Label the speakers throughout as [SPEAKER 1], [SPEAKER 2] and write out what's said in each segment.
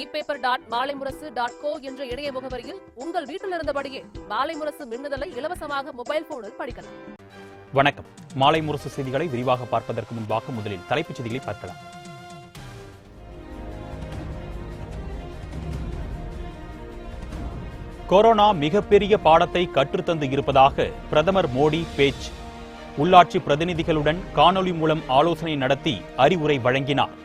[SPEAKER 1] epaper.maalaimurasu.co என்ற இணைய முகவரியில் உங்கள் வீட்டில் இருந்தபடியே மாலை முரசு மின்னுதலை இலவசமாக மொபைல் போனில் படிக்கலாம்.
[SPEAKER 2] வணக்கம். மாலை முரசு செய்திகளை விரிவாக பார்ப்பதற்கு முன்பாக முதலில் தலைப்புச் செய்திகளை பார்க்கலாம். கொரோனா மிகப்பெரிய பாடத்தை கற்றுத்தந்து இருப்பதாக பிரதமர் மோடி பேச்சு. உள்ளாட்சி பிரதிநிதிகளுடன் காணொலி மூலம் ஆலோசனை நடத்தி அறிவுரை வழங்கினார்.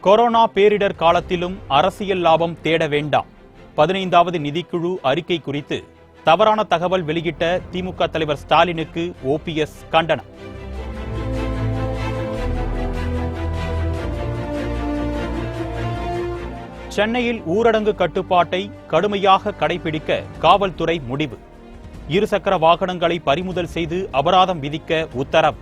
[SPEAKER 2] கொரோனா பேரிடர் காலத்திலும் அரசியல் லாபம் தேட வேண்டாம். 15வது நிதிக்குழு அறிக்கை குறித்து தவறான தகவல் வெளியிட்ட திமுக தலைவர் ஸ்டாலினுக்கு ஓபிஎஸ் கண்டனம். சென்னையில் ஊரடங்கு கட்டுப்பாட்டை கடுமையாக கடைபிடிக்க காவல்துறை முடிவு. இருசக்கர வாகனங்களை பறிமுதல் செய்து அபராதம் விதிக்க உத்தரவு.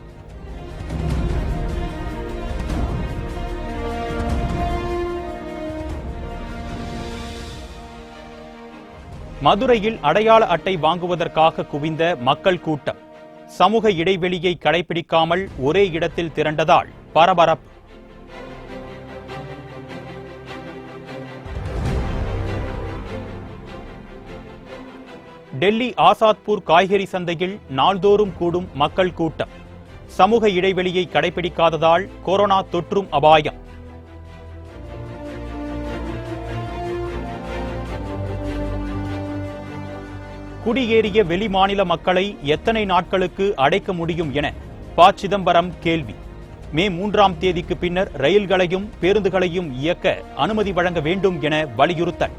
[SPEAKER 2] மதுரையில் அடையாள அட்டை வாங்குவதற்காக குவிந்த மக்கள் கூட்டம். சமூக இடைவெளியை கடைபிடிக்காமல் ஒரே இடத்தில் திரண்டதால் பரபரப்பு. டெல்லி ஆசாத்பூர் காய்கறி சந்தையில் நாள்தோறும் கூடும் மக்கள் கூட்டம். சமூக இடைவெளியை கடைபிடிக்காததால் கொரோனா தொற்றும் அபாயம். குடியேறிய வெளிமாநில மக்களை எத்தனை நாட்களுக்கு அடைக்க முடியும் என ப. சிதம்பரம் கேள்வி. மே 3ஆம் தேதிக்கு பின்னர் ரயில்களையும் பேருந்துகளையும் இயக்க அனுமதி வழங்க வேண்டும் என வலியுறுத்தல்.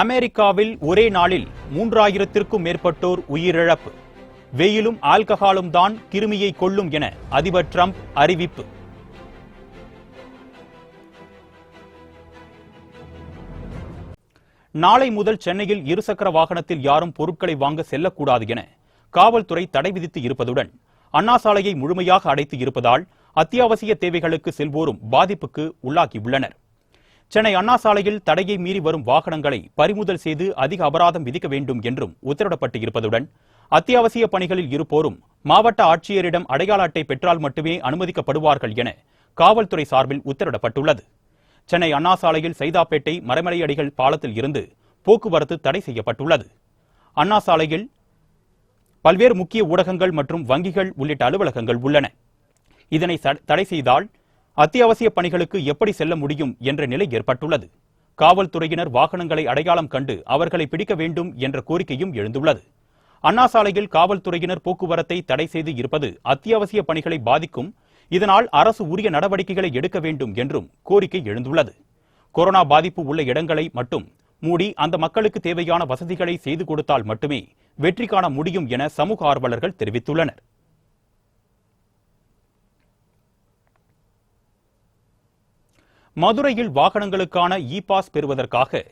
[SPEAKER 2] அமெரிக்காவில் ஒரே நாளில் 3000த்திற்கும் மேற்பட்டோர் உயிரிழப்பு. வெயிலும் ஆல்கஹாலும் தான் கிருமியை கொல்லும் என அதிபர் டிரம்ப் அறிவிப்பு. நாளை முதல் சென்னையில் இருசக்கர வாகனத்தில் யாரும் பொருட்களை வாங்க செல்லக்கூடாது என காவல்துறை தடை விதித்து இருப்பதுடன் அண்ணா சாலையை முழுமையாக அடைத்து இருப்பதால் அத்தியாவசிய தேவைகளுக்கு செல்வோரும் பாதிப்புக்கு உள்ளாகியுள்ளனர். சென்னை அண்ணா சாலையில் தடையை மீறி வரும் வாகனங்களை பறிமுதல் செய்து அதிக அபராதம் விதிக்க வேண்டும் என்றும் உத்தரவிடப்பட்டு இருப்பதுடன் அத்தியாவசிய பணிகளில் இருப்போரும் மாவட்ட ஆட்சியரிடம் அடையாள அட்டை பெற்றால் மட்டுமே அனுமதிக்கப்படுவார்கள் என காவல்துறை சார்பில் உத்தரவிடப்பட்டுள்ளது. சென்னை அண்ணா சாலையில் சைதாப்பேட்டை மறைமலையடிகள் பாலத்தில் இருந்து போக்குவரத்து தடை செய்யப்பட்டுள்ளது. அண்ணா சாலையில் பல்வேறு முக்கிய ஊடகங்கள் மற்றும் வங்கிகள் உள்ளிட்ட அலுவலகங்கள் உள்ளன. இதனை தடை செய்தால் அத்தியாவசிய பணிகளுக்கு எப்படி செல்ல முடியும் என்ற நிலை ஏற்பட்டுள்ளது. காவல்துறையினர் வாகனங்களை அடையாளம் கண்டு அவர்களை பிடிக்க வேண்டும் என்ற கோரிக்கையும் எழுந்துள்ளது. அண்ணா சாலையில் காவல்துறையினர் போக்குவரத்தை தடை செய்து இருப்பது அத்தியாவசிய பணிகளை பாதிக்கும். இதனால் அரசு உரிய நடவடிக்கைகளை எடுக்க வேண்டும் என்றும் கோரிக்கை எழுந்துள்ளது. கொரோனா பாதிப்பு உள்ள இடங்களை மட்டும் மூடி அந்த மக்களுக்கு தேவையான வசதிகளை செய்து கொடுத்தால் மட்டுமே வெற்றி காண முடியும் என சமூக ஆர்வலர்கள் தெரிவித்துள்ளனர். மதுரையில் வாகனங்களுக்கான இ-பாஸ் பெறுவதற்காக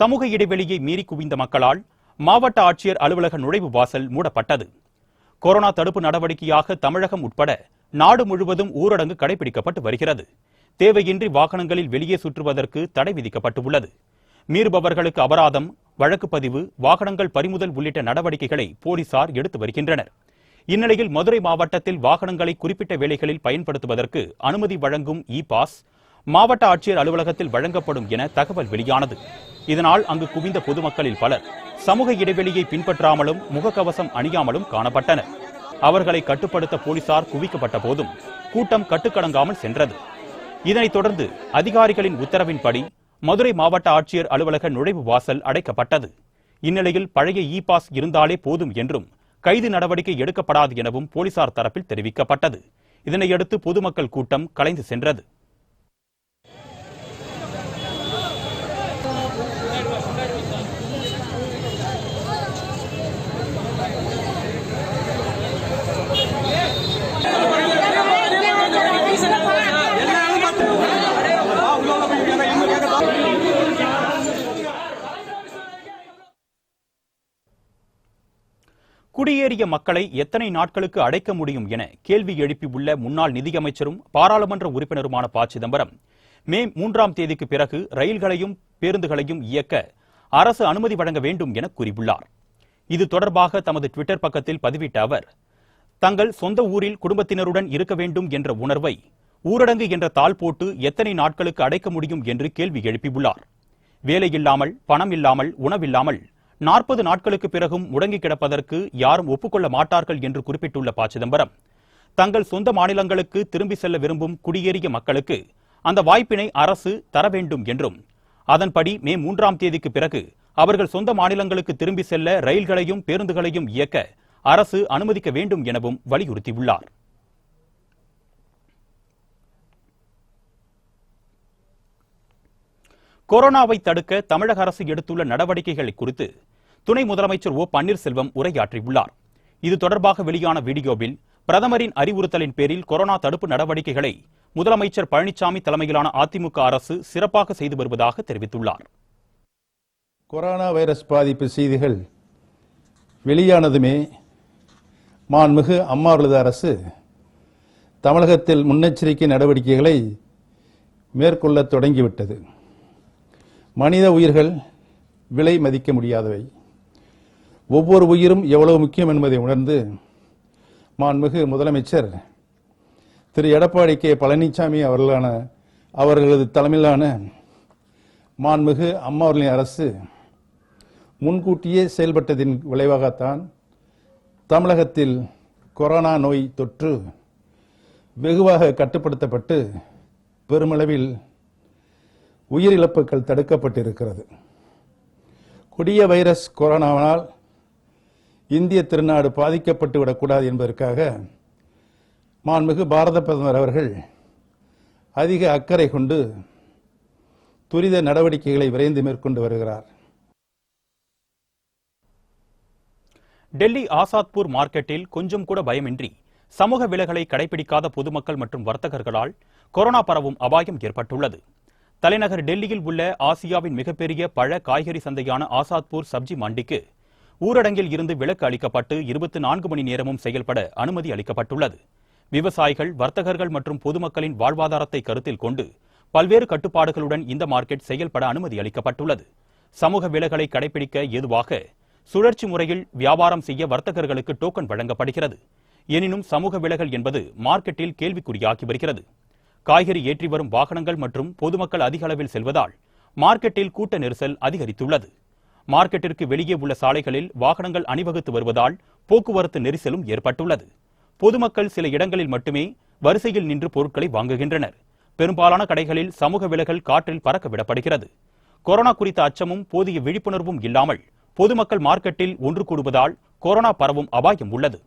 [SPEAKER 2] சமூக இடைவெளியை மீறி குவிந்த மக்களால் மாவட்ட ஆட்சியர் அலுவலக நுழைவு வாசல் மூடப்பட்டது. கொரோனா தடுப்பு நடவடிக்கையாக தமிழகம் உட்பட நாடு முழுவதும் ஊரடங்கு கடைபிடிக்கப்பட்டு வருகிறது. தேவையின்றி வாகனங்களில் வெளியே சுற்றுவதற்கு தடை விதிக்கப்பட்டுள்ளது. மீறுபவர்களுக்கு அபராதம், வழக்கு பதிவு, வாகனங்கள் பறிமுதல் உள்ளிட்ட நடவடிக்கைகளை போலீசார் எடுத்து வருகின்றனர். இந்நிலையில் மதுரை மாவட்டத்தில் வாகனங்களை குறிப்பிட்ட வேளைகளில் பயன்படுத்துவதற்கு அனுமதி வழங்கும் இ-பாஸ் மாவட்ட ஆட்சியர் அலுவலகத்தில் வழங்கப்படும் என தகவல் வெளியானது. இதனால் அங்கு குவிந்த பொதுமக்களில் பலர் சமூக இடைவெளியை பின்பற்றாமலும் முகக்கவசம் அணியாமலும் காணப்பட்டனர். அவர்களை கட்டுப்படுத்த போலீசார் குவிக்கப்பட்ட போதும் கூட்டம் கட்டுக்கடங்காமல் சென்றது. இதனைத் தொடர்ந்து அதிகாரிகளின் உத்தரவின்படி மதுரை மாவட்ட ஆட்சியர் அலுவலக நுழைவு வாசல் அடைக்கப்பட்டது. இந்நிலையில் பழைய இ-பாஸ் இருந்தாலே போதும் என்றும் கைது நடவடிக்கை எடுக்கப்படாது எனவும் போலீசார் தரப்பில் தெரிவிக்கப்பட்டது. இதனையடுத்து பொதுமக்கள் கூட்டம் கலைந்து சென்றது. குடியேறிய மக்களை எத்தனை நாட்களுக்கு அடைக்க முடியும் என கேள்வி எழுப்பியுள்ள முன்னாள் நிதியமைச்சரும் பாராளுமன்ற உறுப்பினருமான ப. சிதம்பரம், மே 3ஆம் தேதிக்கு பிறகு ரயில்களையும் பேருந்துகளையும் இயக்க அரசு அனுமதி வழங்க வேண்டும் என கூறியுள்ளார். இது தொடர்பாக தமது ட்விட்டர் பக்கத்தில் பதிவிட்ட அவர், தங்கள் சொந்த ஊரில் குடும்பத்தினருடன் இருக்க வேண்டும் என்ற உணர்வை ஊரடங்கு என்ற தாள் போட்டு எத்தனை நாட்களுக்கு அடைக்க முடியும் என்று கேள்வி எழுப்பியுள்ளார். வேலை இல்லாமல், பணம் இல்லாமல், உணவில்லாமல் 40 நாட்களுக்கு பிறகும் முடங்கி கிடப்பதற்கு யாரும் ஒப்புக்கொள்ள மாட்டார்கள் என்று குறிப்பிட்டுள்ள ப. சிதம்பரம், தங்கள் சொந்த மாநிலங்களுக்கு திரும்பி செல்ல விரும்பும் குடியேறிய மக்களுக்கு அந்த வாய்ப்பினை அரசு தர வேண்டும் என்றும், அதன்படி மே 3ஆம் தேதிக்கு பிறகு அவர்கள் சொந்த மாநிலங்களுக்கு திரும்பி செல்ல ரயில்களையும் பேருந்துகளையும் இயக்க அரசு அனுமதிக்க வேண்டும் எனவும் வலியுறுத்தியுள்ளார். கொரோனாவை தடுக்க தமிழக அரசு எடுத்துள்ள நடவடிக்கைகளை குறித்து துணை முதலமைச்சர் ஓ. பன்னீர்செல்வம் உரையாற்றியுள்ளார். இது தொடர்பாக வெளியான வீடியோவில் பிரதமரின் அறிவுறுத்தலின் பேரில் கொரோனா தடுப்பு நடவடிக்கைகளை முதலமைச்சர் பழனிசாமி தலைமையிலான அதிமுக அரசு சிறப்பாக செய்து வருவதாக தெரிவித்துள்ளார்.
[SPEAKER 3] கொரோனா வைரஸ் பாதிப்பு செய்திகள் வெளியானதுமே மாண்புமிகு அம்மாவரது அரசு தமிழகத்தில் முன்னெச்சரிக்கை நடவடிக்கைகளை மேற்கொள்ள தொடங்கிவிட்டது. மனித உயிர்கள் விலை மதிக்க முடியாதவை. ஒவ்வொரு உயிரும் எவ்வளவு முக்கியம் என்பதை உணர்ந்து மாண்புமிகு முதலமைச்சர் திரு எடப்பாடி கே. பழனிசாமி அவர்களது தலைமையிலான மாண்புமிகு அம்மாவர்களின் அரசு முன்கூட்டியே செயல்பட்டதின் விளைவாகத்தான் தமிழகத்தில் கொரோனா நோய் தொற்று வெகுவாக கட்டுப்படுத்தப்பட்டு பெருமளவில் உயிரிழப்புகள் தடுக்கப்பட்டிருக்கிறது. கொடிய வைரஸ் கொரோனாவால் இந்திய திருநாடு பாதிக்கப்பட்டு விடக்கூடாது என்பதற்காக மாண்புமிகு பாரத பிரதமர் அவர்கள் அதிக அக்கறை கொண்டு துரித நடவடிக்கைகளை விரைந்து மேற்கொண்டு வருகிறார்.
[SPEAKER 2] டெல்லி ஆசாத்பூர் மார்க்கெட்டில் கொஞ்சம் கூட பயமின்றி சமூக விலகலை கடைபிடிக்காத பொதுமக்கள் மற்றும் வர்த்தகர்களால் கொரோனா பரவும் அபாயம் ஏற்பட்டுள்ளது. தலைநகர் டெல்லியில் உள்ள ஆசியாவின் மிகப்பெரிய பழ காய்கறி சந்தையான ஆசாத்பூர் சப்ஜி மண்டிக்கு ஊரடங்கில் இருந்து விலக்கு அளிக்கப்பட்டு 24 மணி நேரமும் செயல்பட அனுமதி அளிக்கப்பட்டுள்ளது. விவசாயிகள், வர்த்தகர்கள் மற்றும் பொதுமக்களின் வாழ்வாதாரத்தை கருத்தில் கொண்டு பல்வேறு கட்டுப்பாடுகளுடன் இந்த மார்க்கெட் செயல்பட அனுமதி அளிக்கப்பட்டுள்ளது. சமூக விலகலை கடைபிடிக்க ஏதுவாக சுழற்சி முறையில் வியாபாரம் செய்ய வர்த்தகர்களுக்கு டோக்கன் வழங்கப்படுகிறது. எனினும் சமூக விலகல் என்பது மார்க்கெட்டில் கேள்விக்குறியாகி வருகிறது. காய்கறி ஏற்றி வரும் வாகனங்கள் மற்றும் பொதுமக்கள் அதிக அளவில் செல்வதால் மார்க்கெட்டில் கூட்ட நெரிசல் அதிகரித்துள்ளது. மார்க்கெட்டிற்கு வெளியே உள்ள சாலைகளில் வாகனங்கள் அணிவகுத்து வருவதால் போக்குவரத்து நெரிசலும் ஏற்பட்டுள்ளது. பொதுமக்கள் சில இடங்களில் மட்டுமே வரிசையில் நின்று பொருட்களை வாங்குகின்றனர். பெரும்பாலான கடைகளில் சமூக விலகல் காற்றில் பறக்க விடப்படுகிறது. கொரோனா குறித்த அச்சமும் போதிய விழிப்புணர்வும் இல்லாமல் பொதுமக்கள் மார்க்கெட்டில் ஒன்று கூடுவதால் கொரோனா பரவும் அபாயம் உள்ளது.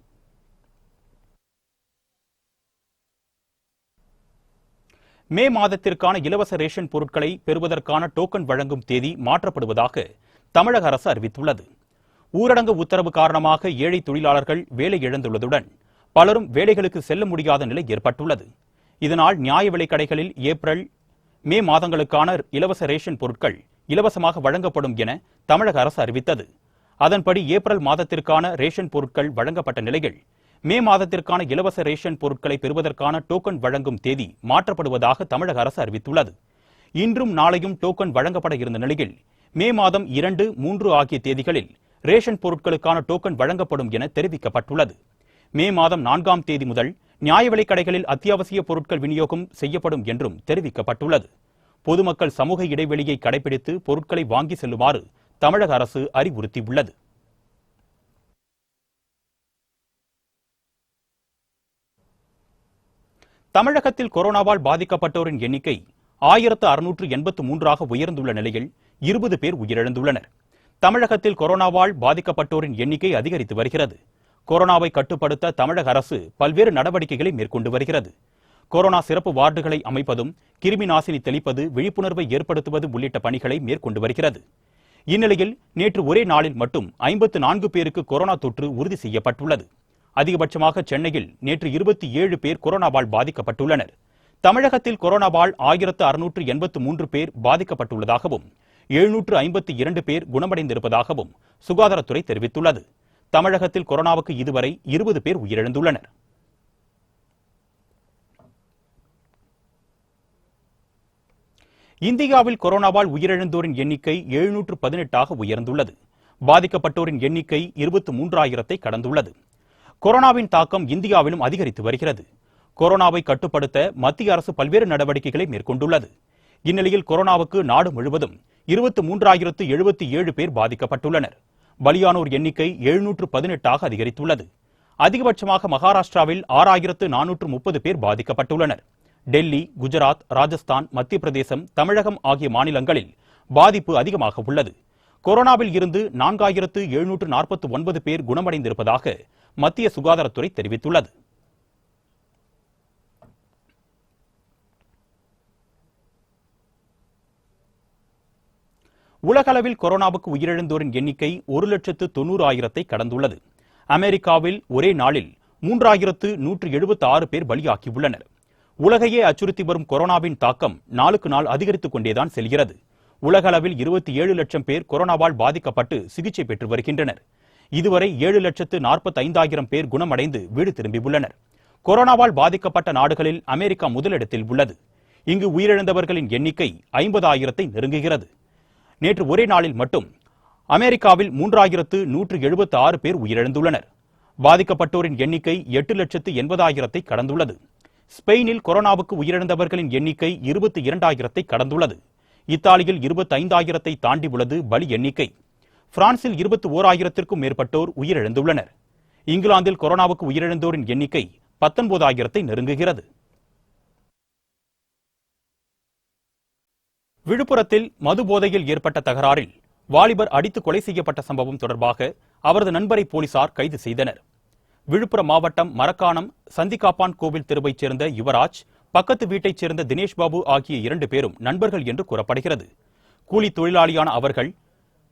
[SPEAKER 2] மே மாதத்திற்கான இலவச ரேஷன் பொருட்களை பெறுவதற்கான டோக்கன் வழங்கும் தேதி மாற்றப்படுவதாக தமிழக அரசு அறிவித்துள்ளது. ஊரடங்கு உத்தரவு காரணமாக ஏழை தொழிலாளர்கள் வேலை இழந்துள்ளதுடன் பலரும் வேலைகளுக்கு செல்ல முடியாத நிலை ஏற்பட்டுள்ளது. இதனால் நியாய விலைக் கடைகளில் ஏப்ரல், மே மாதங்களுக்கான இலவச ரேஷன் பொருட்கள் இலவசமாக வழங்கப்படும் என தமிழக அரசு அறிவித்தது. அதன்படி ஏப்ரல் மாதத்திற்கான ரேஷன் பொருட்கள் வழங்கப்பட்ட நிலையில் மே மாதத்திற்கான இலவச ரேஷன் பொருட்களை பெறுவதற்கான டோக்கன் வழங்கும் தேதி மாற்றப்படுவதாக தமிழக அரசு அறிவித்துள்ளது. இன்றும் நாளையும் டோக்கன் வழங்கப்பட இருந்த நிலையில் மே மாதம் 2, 3 ஆகிய தேதிகளில் ரேஷன் பொருட்களுக்கான டோக்கன் வழங்கப்படும் என தெரிவிக்கப்பட்டுள்ளது. மே மாதம் 4ஆம் தேதி முதல் நியாய விலைக் கடைகளில் அத்தியாவசிய பொருட்கள் விநியோகம் செய்யப்படும் என்றும் தெரிவிக்கப்பட்டுள்ளது. பொதுமக்கள் சமூக இடைவெளியை கடைபிடித்து பொருட்களை வாங்கி செல்லுமாறு தமிழக அரசு அறிவுறுத்தியுள்ளது. தமிழகத்தில் கொரோனாவால் பாதிக்கப்பட்டோரின் எண்ணிக்கை 1683 உயர்ந்துள்ள நிலையில் 20 பேர் உயிரிழந்துள்ளனர். தமிழகத்தில் கொரோனாவால் பாதிக்கப்பட்டோரின் எண்ணிக்கை அதிகரித்து வருகிறது. கொரோனாவை கட்டுப்படுத்த தமிழக அரசு பல்வேறு நடவடிக்கைகளை மேற்கொண்டு வருகிறது. கொரோனா சிறப்பு வார்டுகளை அமைப்பதும், கிருமி நாசினி தெளிப்பது, விழிப்புணர்வை ஏற்படுத்துவது உள்ளிட்ட பணிகளை மேற்கொண்டு வருகிறது. இந்நிலையில் நேற்று ஒரே நாளில் மட்டும் 54 பேருக்கு கொரோனா தொற்று உறுதி செய்யப்பட்டுள்ளது. அதிகபட்சமாக சென்னையில் நேற்று 27 பேர் கொரோனாவால் பாதிக்கப்பட்டுள்ளனர். தமிழகத்தில் கொரோனாவால் 1683 பேர் பாதிக்கப்பட்டுள்ளதாகவும் 752 பேர் குணமடைந்திருப்பதாகவும் சுகாதாரத்துறை தெரிவித்துள்ளது. தமிழகத்தில் கொரோனாவுக்கு இதுவரை 20 பேர் உயிரிழந்துள்ளனர். இந்தியாவில் கொரோனாவால் உயிரிழந்தோரின் எண்ணிக்கை 718ஆக உயர்ந்துள்ளது. பாதிக்கப்பட்டோரின் எண்ணிக்கை 23,000ஐ கடந்துள்ளது. கொரோனாவின் தாக்கம் இந்தியாவிலும் அதிகரித்து வருகிறது. கொரோனாவை கட்டுப்படுத்த மத்திய அரசு பல்வேறு நடவடிக்கைகளை மேற்கொண்டுள்ளது. இந்நிலையில் கொரோனாவுக்கு நாடு முழுவதும் 23,077 பேர் பாதிக்கப்பட்டுள்ளனர். பலியானோர் எண்ணிக்கை 718ஆக அதிகரித்துள்ளது. அதிகபட்சமாக மகாராஷ்டிராவில் 6,430 பேர் பாதிக்கப்பட்டுள்ளனர். டெல்லி, குஜராத், ராஜஸ்தான், மத்திய பிரதேசம், தமிழகம் ஆகிய மாநிலங்களில் பாதிப்பு அதிகமாக உள்ளது. கொரோனாவில் இருந்து 4,749 பேர் குணமடைந்திருப்பதாக மத்திய சுகாதாரத்துறை தெரிவித்துள்ளது. உலகளவில் கொரோனாவுக்கு உயிரிழந்தோரின் எண்ணிக்கை 1,90,000ஐ கடந்துள்ளது. அமெரிக்காவில் ஒரே நாளில் 3,176 பேர் பலியாகியுள்ளனர். உலகையே அச்சுறுத்தி வரும் கொரோனாவின் தாக்கம் நாளுக்கு நாள் அதிகரித்துக் கொண்டேதான் செல்கிறது. உலகளவில் 27 லட்சம் பேர் கொரோனாவால் பாதிக்கப்பட்டு சிகிச்சை பெற்று வருகின்றனர். இதுவரை 7,45,000 பேர் குணமடைந்து வீடு திரும்பியுள்ளனர். கொரோனாவால் பாதிக்கப்பட்ட நாடுகளில் அமெரிக்கா முதலிடத்தில் உள்ளது. இங்கு உயிரிழந்தவர்களின் எண்ணிக்கை 50,000ஐ நெருங்குகிறது. நேற்று ஒரே நாளில் மட்டும் அமெரிக்காவில் 3,176 பேர் உயிரிழந்துள்ளனர். பாதிக்கப்பட்டோரின் எண்ணிக்கை 8,80,000ஐ கடந்துள்ளது. ஸ்பெயினில் கொரோனாவுக்கு உயிரிழந்தவர்களின் எண்ணிக்கை 22,000ஐ கடந்துள்ளது. இத்தாலியில் 25,000ஐ தாண்டியுள்ளது பலி எண்ணிக்கை. பிரான்சில் 21,000ற்கும் மேற்பட்டோர் உயிரிழந்துள்ளனர். இங்கிலாந்தில் கொரோனாவுக்கு உயிரிழந்தோரின் எண்ணிக்கை 19,000ஐ நெருங்குகிறது. விழுப்புரத்தில் மது போதையில் ஏற்பட்ட தகராறில் வாலிபர் அடித்து கொலை செய்யப்பட்ட சம்பவம் தொடர்பாக அவரது நண்பரை போலீசார் கைது செய்தனர். விழுப்புரம் மாவட்டம் மரக்காணம் சந்திகாப்பான் கோவில் தெருவைச் சேர்ந்த யுவராஜ், பக்கத்து வீட்டைச் சேர்ந்த தினேஷ் பாபு ஆகிய 2 பேரும் நண்பர்கள் என்று கூறப்படுகிறது. கூலி தொழிலாளியான அவர்கள்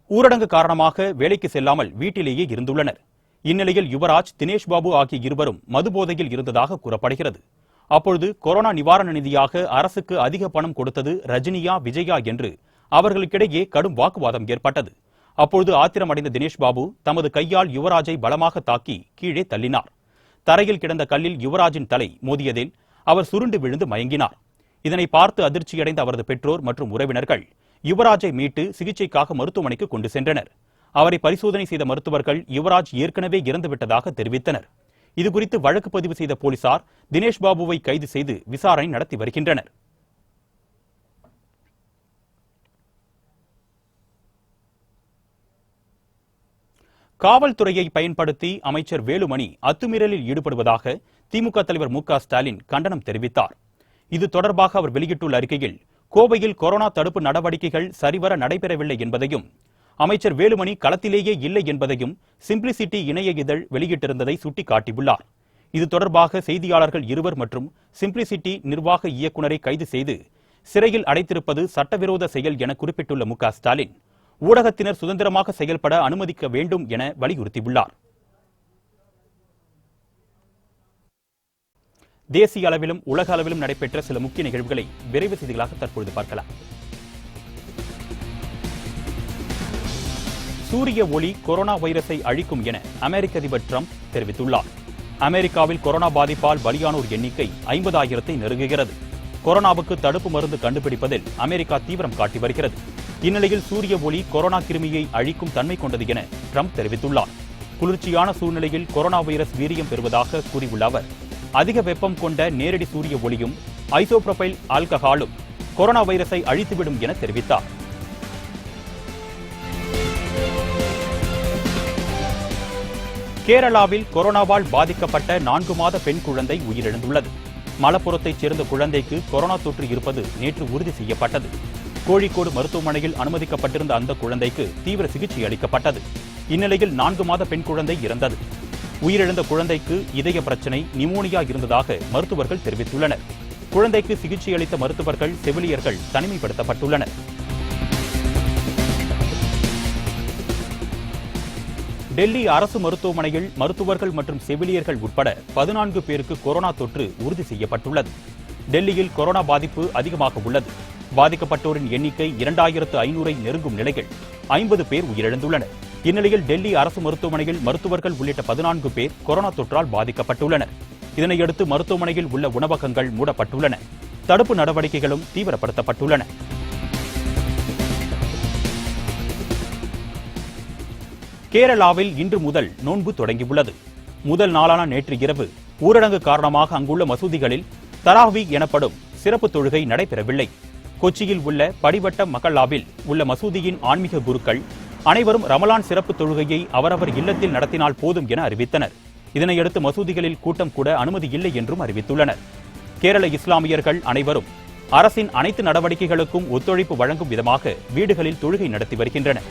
[SPEAKER 2] ஊரடங்கு காரணமாக வேலைக்கு செல்லாமல் வீட்டிலேயே இருந்துள்ளனர். இந்நிலையில் யுவராஜ், தினேஷ் பாபு ஆகிய இருவரும் மது போதையில் இருந்ததாக கூறப்படுகிறது. அப்பொழுது கொரோனா நிவாரண நிதியாக அரசுக்கு அதிக பணம் கொடுத்தது ரஜினியா, விஜயா என்று அவர்களுக்கிடையே கடும் வாக்குவாதம் ஏற்பட்டது. அப்பொழுது ஆத்திரமடைந்த தினேஷ் பாபு தமது கையால் யுவராஜை பலமாக தாக்கி கீழே தள்ளினார். தரையில் கிடந்த கல்லில் யுவராஜின் தலை மோதியதில் அவர் சுருண்டு விழுந்து மயங்கினார். இதனை பார்த்து அதிர்ச்சியடைந்த அவரது பெற்றோர் மற்றும் உறவினர்கள் யுவராஜை மீட்டு சிகிச்சைக்காக மருத்துவமனைக்கு கொண்டு சென்றனர். அவரை பரிசோதனை செய்த மருத்துவர்கள் யுவராஜ் ஏற்கனவே இறந்துவிட்டதாக தெரிவித்தனர். இதுகுறித்து வழக்கு பதிவு செய்த போலீசார் தினேஷ் பாபுவை கைது செய்து விசாரணை நடத்தி வருகின்றனர். காவல்துறையை பயன்படுத்தி அமைச்சர் வேலுமணி அத்துமீறலில் ஈடுபடுவதாக திமுக தலைவர் மு.க.ஸ்டாலின் கண்டனம் தெரிவித்தார். இது தொடர்பாக அவர் வெளியிட்டுள்ள அறிக்கையில், கோவையில் கொரோனா தடுப்பு நடவடிக்கைகள் சரிவர நடைபெறவில்லை என்பதையும், அமைச்சர் வேலுமணி களத்திலேயே இல்லை என்பதையும் சிம்பிளிசிட்டி இணைய இதழ் வெளியிட்டிருந்ததை சுட்டிக்காட்டியுள்ளார். இது தொடர்பாக செய்தியாளர்கள் 2 மற்றும் சிம்பிளிசிட்டி நிர்வாக இயக்குநரை கைது செய்து சிறையில் அடைத்திருப்பது சட்டவிரோத செயல் என குறிப்பிட்டுள்ள மு.க.ஸ்டாலின், ஊடகத்தினர் சுதந்திரமாக செயல்பட அனுமதிக்க வேண்டும் என வலியுறுத்தியுள்ளார். தேசிய அளவிலும் உலக அளவிலும் நடைபெற்ற சில முக்கிய நிகழ்வுகளை விரைவு செய்திகளாக தற்பொழுது பார்க்கலாம். சூரிய ஒளி கொரோனா வைரஸை அழிக்கும் என அமெரிக்க அதிபர் டிரம்ப் தெரிவித்துள்ளார். அமெரிக்காவில் கொரோனா பாதிப்பால் பலியானோர் எண்ணிக்கை 50,000ஐ நெருங்குகிறது. கொரோனாவுக்கு தடுப்பு மருந்து கண்டுபிடிப்பதில் அமெரிக்கா தீவிரம் காட்டி வருகிறது. இந்நிலையில் சூரிய ஒளி கொரோனா கிருமியை அழிக்கும் தன்மை கொண்டது என டிரம்ப் தெரிவித்துள்ளார். குளிர்ச்சியான சூழ்நிலையில் கொரோனா வைரஸ் வீரியம் பெறுவதாக கூறியுள்ள அவர், அதிக வெப்பம் கொண்ட நேரடி சூரிய ஒளியும் ஐசோப்ரோபைல் ஆல்கஹாலும் கொரோனா வைரஸை அழித்துவிடும் என தெரிவித்தார். கேரளாவில் கொரோனாவால் பாதிக்கப்பட்ட 4 மாத பெண் குழந்தை உயிரிழந்துள்ளது. மலப்புரத்தைச் சேர்ந்த குழந்தைக்கு கொரோனா தொற்று இருப்பது நேற்று உறுதி செய்யப்பட்டது. கோழிக்கோடு மருத்துவமனையில் அனுமதிக்கப்பட்டிருந்த அந்த குழந்தைக்கு தீவிர சிகிச்சை அளிக்கப்பட்டது. இந்நிலையில் 4 மாத பெண் குழந்தை இறந்தது. உயிரிழந்த குழந்தைக்கு இதய பிரச்சனை, நிமோனியா இருந்ததாக மருத்துவர்கள் தெரிவித்துள்ளனர். குழந்தைக்கு சிகிச்சை அளித்த மருத்துவர்கள், செவிலியர்கள் தனிமைப்படுத்தப்பட்டுள்ளனர். டெல்லி அரசு மருத்துவமனையில் மருத்துவர்கள் மற்றும் செவிலியர்கள் உட்பட 14 பேருக்கு கொரோனா தொற்று உறுதி செய்யப்பட்டுள்ளது. டெல்லியில் கொரோனா பாதிப்பு அதிகமாக உள்ளது. பாதிக்கப்பட்டோரின் எண்ணிக்கை 2,500ஐ நெருங்கும் நிலையில் 50 பேர் உயிரிழந்துள்ளனர். இந்நிலையில் டெல்லி அரசு மருத்துவமனையில் மருத்துவர்கள் உள்ளிட்ட 14 பேர் கொரோனா தொற்றால் பாதிக்கப்பட்டுள்ளனர். இதனையடுத்து மருத்துவமனையில் உள்ள உணவகங்கள் மூடப்பட்டுள்ளன. தடுப்பு நடவடிக்கைகளும் தீவிரப்படுத்தப்பட்டுள்ளன. கேரளாவில் இன்று முதல் நோன்பு தொடங்கியுள்ளது. முதல் நாளான நேற்று இரவு ஊரடங்கு காரணமாக அங்குள்ள மசூதிகளில் தராவி எனப்படும் சிறப்பு தொழுகை நடைபெறவில்லை. கொச்சியில் உள்ள படிவட்ட மகல்லாவில் உள்ள மசூதியின் ஆன்மீக குருக்கள் அனைவரும் ரமலான் சிறப்பு தொழுகையை அவரவர் இல்லத்தில் நடத்தினால் போதும் என அறிவித்தனர். இதனையடுத்து மசூதிகளில் கூட்டம் கூட அனுமதி இல்லை என்றும் அறிவித்துள்ளனர். கேரள இஸ்லாமியர்கள் அனைவரும் அரசின் அனைத்து நடவடிக்கைகளுக்கும் ஒத்துழைப்பு வழங்கும் விதமாக வீடுகளில் தொழுகை நடத்தி வருகின்றனர்.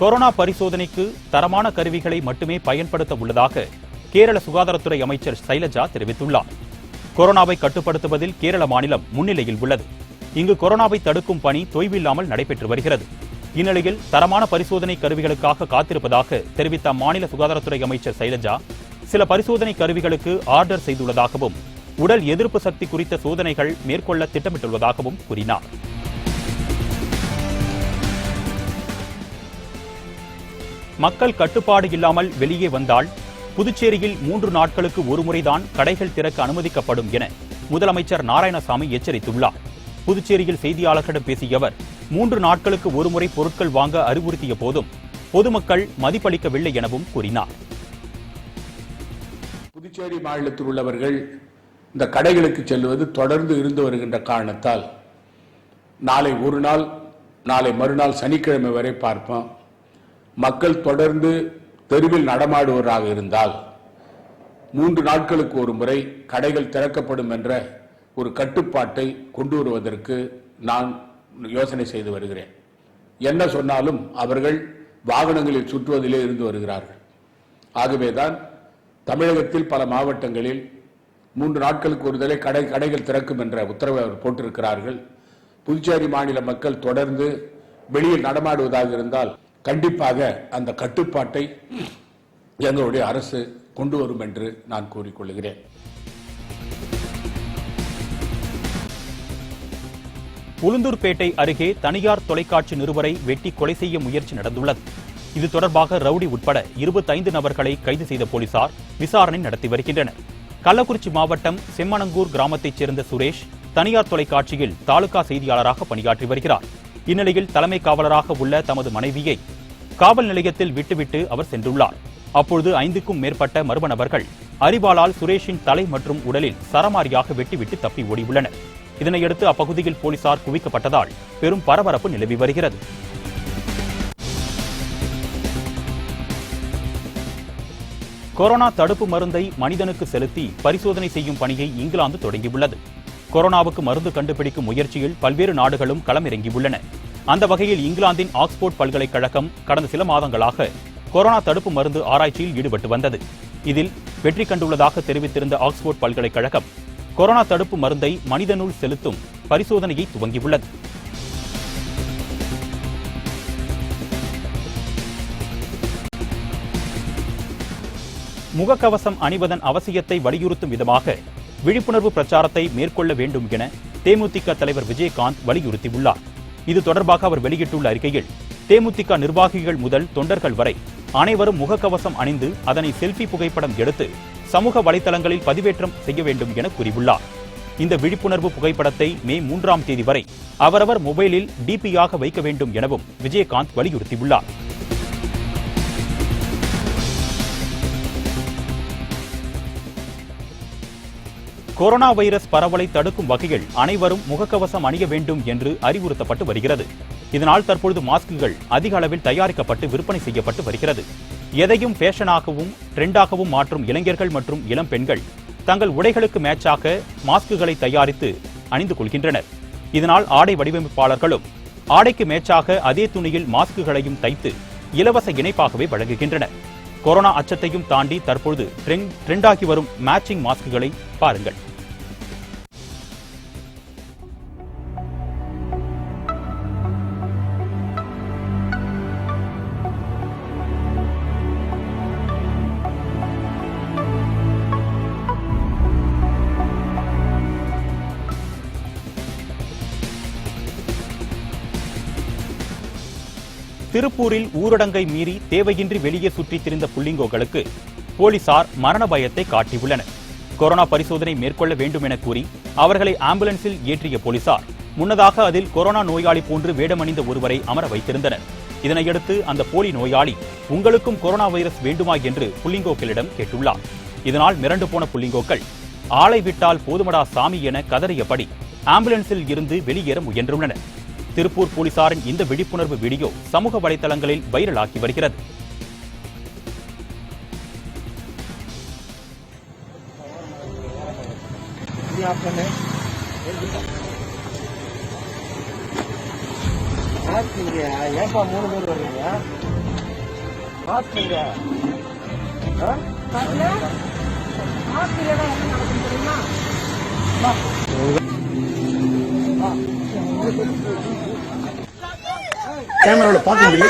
[SPEAKER 2] கொரோனா பரிசோதனைக்கு தரமான கருவிகளை மட்டுமே பயன்படுத்த உள்ளதாக கேரள சுகாதாரத்துறை அமைச்சர் சைலஜா தெரிவித்துள்ளார். கொரோனாவை கட்டுப்படுத்துவதில் கேரள மாநிலம் முன்னிலையில் உள்ளது. இங்கு கொரோனாவை தடுக்கும் பணி தொய்வில்லாமல் நடைபெற்று வருகிறது. இந்நிலையில் தரமான பரிசோதனை கருவிகளுக்காக காத்திருப்பதாக தெரிவித்த அம்மாநில சுகாதாரத்துறை அமைச்சர் சைலஜா சில பரிசோதனை கருவிகளுக்கு ஆர்டர் செய்துள்ளதாகவும் உடல் எதிர்ப்பு சக்தி குறித்த சோதனைகள் மேற்கொள்ள திட்டமிட்டுள்ளதாகவும் கூறினார். மக்கள் கட்டுப்பாடு இல்லாமல் வெளியே வந்தால் புதுச்சேரியில் 3 நாட்களுக்கு ஒருமுறைதான் கடைகள் திறக்க அனுமதிக்கப்படும் என முதலமைச்சர் நாராயணசாமி எச்சரித்துள்ளார். புதுச்சேரியில் செய்தியாளர்களிடம் பேசிய அவர் 3 நாட்களுக்கு ஒருமுறை பொருட்கள் வாங்க அறிவுறுத்திய போதும் பொதுமக்கள் மதிப்பளிக்கவில்லை எனவும் கூறினார்.
[SPEAKER 4] புதுச்சேரி மாநிலத்தில் உள்ளவர்கள் இந்த கடைகளுக்கு செல்வது தொடர்ந்து இருந்து வருகின்ற காரணத்தால் நாளை ஒரு நாள், நாளை மறுநாள் சனிக்கிழமை வரை பார்ப்போம். மக்கள் தொடர்ந்து தெருவில் நடமாடுவராக இருந்தால் 3 நாட்களுக்கு ஒரு முறை கடைகள் திறக்கப்படும் என்ற ஒரு கட்டுப்பாட்டை கொண்டு வருவதற்கு நான் யோசனை செய்து வருகிறேன். என்ன சொன்னாலும் அவர்கள் வாகனங்களில் சுற்றுவதிலே இருந்து வருகிறார்கள். ஆகவேதான் தமிழகத்தில் பல மாவட்டங்களில் 3 நாட்களுக்கு ஒரு தடவை கடைகள் திறக்கும் என்ற உத்தரவை அவர் போட்டிருக்கிறார்கள். புதுச்சேரி மாநில மக்கள் தொடர்ந்து வெளியில் நடமாடுவதாக இருந்தால் கண்டிப்பாக அந்த கட்டுப்பாட்டை எங்களுடைய அரசு கொண்டு வரும் என்று நான் கூறிக்கொள்கிறேன்.
[SPEAKER 2] உளுந்தூர்பேட்டை அருகே தனியார் தொலைக்காட்சி நிருபரை வெட்டி கொலை செய்ய முயற்சி நடந்துள்ளது. இது தொடர்பாக ரவுடி உட்பட 25 நபர்களை கைது செய்த போலீசார் விசாரணை நடத்தி வருகின்றனர். கள்ளக்குறிச்சி மாவட்டம் செம்மணங்கூர் கிராமத்தைச் சேர்ந்த சுரேஷ் தனியார் தொலைக்காட்சியில் தாலுகா செய்தியாளராக பணியாற்றி வருகிறார். இந்நிலையில் தலைமை காவலராக உள்ள தமது மனைவியை காவல் நிலையத்தில் விட்டுவிட்டு அவர் சென்றுள்ளார். அப்பொழுது 5க்கும் மேற்பட்ட மர்ம நபர்கள் அரிவாளால் சுரேஷின் தலை மற்றும் உடலில் சரமாரியாக வெட்டிவிட்டு தப்பி ஓடியுள்ளனர். இதனையடுத்து அப்பகுதியில் போலீசார் குவிக்கப்பட்டதால் பெரும் பரபரப்பு நிலவி வருகிறது. கொரோனா தடுப்பு மருந்தை மனிதனுக்கு செலுத்தி பரிசோதனை செய்யும் பணியை இங்கிலாந்து தொடங்கியுள்ளது. கொரோனாவுக்கு மருந்து கண்டுபிடிக்கும் முயற்சியில் பல்வேறு நாடுகளும் களமிறங்கியுள்ளன. அந்த வகையில் இங்கிலாந்தின் ஆக்ஸ்போர்ட் பல்கலைக்கழகம் கடந்த சில மாதங்களாக கொரோனா தடுப்பு மருந்து ஆராய்ச்சியில் ஈடுபட்டு வந்தது. இதில் வெற்றி கண்டுள்ளதாக தெரிவித்திருந்த ஆக்ஸ்போர்ட் பல்கலைக்கழகம் கொரோனா தடுப்பு மருந்தை மனிதனுள் செலுத்தும் பரிசோதனையை துவங்கியுள்ளது. முகக்கவசம் அணிவதன் அவசியத்தை வலியுறுத்தும் விதமாக விழிப்புணர்வு பிரச்சாரத்தை மேற்கொள்ள வேண்டும் என தேமுதிக தலைவர் விஜயகாந்த் வலியுறுத்தியுள்ளார். இது தொடர்பாக அவர் வெளியிட்டுள்ள அறிக்கையில் தேமுதிக நிர்வாகிகள் முதல் தொண்டர்கள் வரை அனைவரும் முகக்கவசம் அணிந்து அதனை செல்ஃபி புகைப்படம் எடுத்து சமூக வலைதளங்களில் பதிவேற்றம் செய்ய வேண்டும் என கூறியுள்ளார். இந்த விழிப்புணர்வு புகைப்படத்தை மே 3ஆம் தேதி வரை அவரவர் மொபைலில் டிபியாக வைக்க வேண்டும் எனவும் விஜயகாந்த் வலியுறுத்தியுள்ளார். கொரோனா வைரஸ் பரவலை தடுக்கும் வகையில் அனைவரும் முகக்கவசம் அணிய வேண்டும் என்று அறிவுறுத்தப்பட்டு வருகிறது. இதனால் தற்பொழுது மாஸ்குகள் அதிக அளவில் தயாரிக்கப்பட்டு விற்பனை செய்யப்பட்டு வருகிறது. எதையும் ஃபேஷனாகவும் ட்ரெண்டாகவும் மாற்றும் இளைஞர்கள் மற்றும் இளம் பெண்கள் தங்கள் உடைகளுக்கு மேட்சாக மாஸ்குகளை தயாரித்து அணிந்து கொள்கின்றனர். இதனால் ஆடை வடிவமைப்பாளர்களும் ஆடைக்கு மேட்சாக அதே துணியில் மாஸ்குகளையும் தைத்து இலவச இணைப்பாகவே வழங்குகின்றனர். கொரோனா அச்சத்தையும் தாண்டி தற்பொழுது ட்ரெண்டாகி வரும் மேட்சிங் மாஸ்குகளை பாருங்கள். திருப்பூரில் ஊரடங்கை மீறி தேவையின்றி வெளியே சுற்றித் திரிந்த புள்ளிங்கோக்களுக்கு போலீசார் மரண பயத்தை காட்டியுள்ளனர். கொரோனா பரிசோதனை மேற்கொள்ள வேண்டும் என கூறி அவர்களை ஆம்புலன்ஸில் ஏற்றிய போலீசார் முன்னதாக அதில் கொரோனா நோயாளி போன்று வேடமணிந்த ஒருவரை அமர வைத்திருந்தனர். இதனையடுத்து அந்த போலி நோயாளி உங்களுக்கும் கொரோனா வைரஸ் வேண்டுமா என்று புள்ளிங்கோக்களிடம் கேட்டுள்ளார். இதனால் மிரண்டு போன புள்ளிங்கோக்கள் ஆளை விட்டால் போதுமடா சாமி என கதறியபடி ஆம்புலன்ஸில் இருந்து வெளியேற முயன்றுள்ளனர். திருப்பூர் போலீசாரின் இந்த விழிப்புணர்வு வீடியோ சமூக வலைதளங்களில் வைரலாகி வருகிறது.
[SPEAKER 5] ஏன்பா 3 பேர் வருவீங்க? மாஸ்க்
[SPEAKER 3] கேமராவில் பார்க்க முடியல.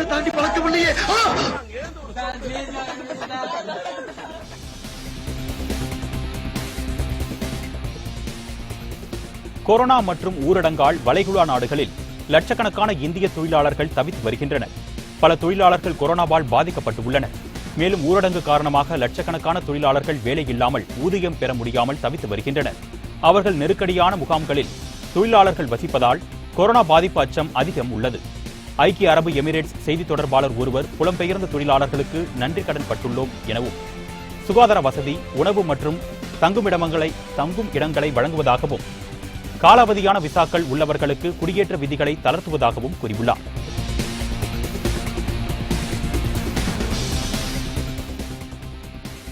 [SPEAKER 3] தாண்டி பழக்கவில்லையே.
[SPEAKER 2] கொரோனா மற்றும் ஊரடங்கால் வளைகுடா நாடுகளில் லட்சக்கணக்கான இந்திய தொழிலாளர்கள் தவித்து வருகின்றனர். பல தொழிலாளர்கள் கொரோனாவால் பாதிக்கப்பட்டுள்ளனர். மேலும் ஊரடங்கு காரணமாக லட்சக்கணக்கான தொழிலாளர்கள் வேலையில்லாமல் ஊதியம் பெற முடியாமல் தவித்து வருகின்றனர். அவர்கள் நெருக்கடியான முகாம்களில் தொழிலாளர்கள் வசிப்பதால் கொரோனா பாதிப்பு அச்சம் அதிகம் உள்ளது. ஐக்கிய அரபு எமிரேட்ஸ் செய்தி தொடர்பாளர் ஒருவர் புலம்பெயர்ந்த தொழிலாளர்களுக்கு நன்றி கடன் பட்டுள்ளோம் எனவும் சுகாதார வசதி, உணவு மற்றும் தங்கும் இடங்களை வழங்குவதாகவும் காலாவதியான விசாக்கள் உள்ளவர்களுக்கு குடியேற்ற விதிகளை தளர்த்துவதாகவும் கூறியுள்ளார்.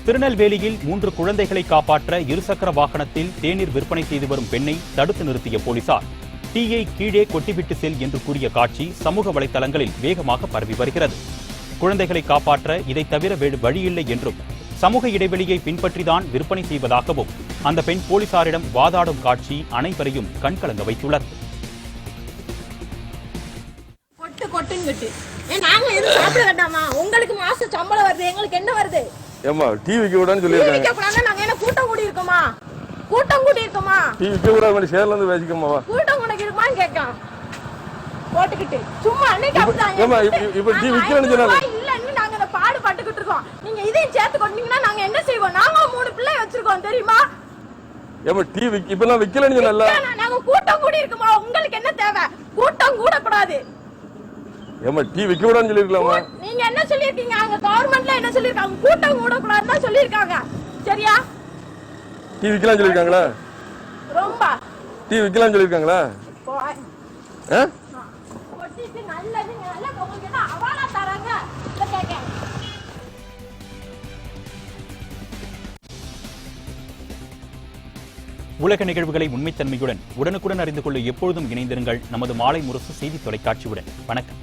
[SPEAKER 2] திருநெல்வேலியில் 3 குழந்தைகளை காப்பாற்ற இருசக்கர வாகனத்தில் தேநீர் விற்பனை செய்து வரும் பெண்ணை தடுத்து நிறுத்திய போலீசார் டீயை கீழே கொட்டிவிட்டு செல் என்று கூறிய காட்சி சமூக வலைதளங்களில் வேகமாக பரவி வருகிறது. குழந்தைகளை காப்பாற்ற இதை தவிர வேறு வழியில்லை என்றும் சமூக இடைவெளியை பின்பற்றிதான் விற்பனை செய்வதாகவும் அந்த பெண் போலீசாரிடம் வாதாடும் காட்சி அனைவரையும் கண்கலங்க வைத்துள்ளது.
[SPEAKER 6] உங்களுக்கு மாச சம்பளம் வருது, எங்களுக்கு என்ன வருது?
[SPEAKER 5] ஏமா டிவிக்கு விடான்னு சொல்லிருக்காங்க.
[SPEAKER 6] நாங்க என்ன கூட்டம் கூடி இருக்கோமா? கூட்டம் கூடி இருக்கோமா?
[SPEAKER 5] டிவிக்கு விட வேண்டிய சேர்ல இருந்து பேசிக்கோமாவா? கூட்டம்
[SPEAKER 6] உனக்கு இருக்குமான்னு கேட்கான் போட்டுக்கிட்டு சும்மா அன்னைக்கு அப்படிதான்.
[SPEAKER 5] ஏமா இப்ப டிவி விக்கிறேன்னு சொன்னாங்க.
[SPEAKER 6] இல்லன்னு நாங்க அத பாடுபட்டுக்கிட்டு இருக்கோம். நீங்க இதையும் சேர்த்து கொண்டீங்கன்னா நாங்க என்ன செய்வோம்? நாங்க 3 பிள்ளை வச்சிருக்கோம் தெரியுமா?
[SPEAKER 5] ஏமா டிவி இப்பலாம் விக்கலன்னு சொன்னல.
[SPEAKER 6] நாங்க கூட்டம் கூடி இருக்கோமா? உங்களுக்கு என்ன தேவை? கூட்டம் கூட கூடாது.
[SPEAKER 5] ஏமா டிவி விக்க விடான்னு சொல்லிருக்கலாமா?
[SPEAKER 6] நீங்க என்ன சொல்லிருக்கீங்க? அங்க கவர்மெண்ட்ல என்ன சொல்லிருக்காங்க? கூட்டம் கூட கூடாதுன்னு சொல்லிருக்காங்க. சரியா?
[SPEAKER 5] டிவி விக்கலாம் சொல்லிருக்காங்களா?
[SPEAKER 6] ரொம்ப
[SPEAKER 5] டிவி விக்கலாம் சொல்லிருக்காங்களா?
[SPEAKER 6] கொட்டிட்டு நல்லது நல்ல உங்களுக்கு என்ன அவாலா தராங்க? இத கேக்க.
[SPEAKER 2] உலக நிகழ்வுகளை உண்மைத்தன்மையுடன் உடனுக்குடன் அறிந்து கொள்ள எப்பொழுதும் இணைந்திருங்கள் நமது மாலை முரசு செய்தி தொலைக்காட்சியுடன். வணக்கம்.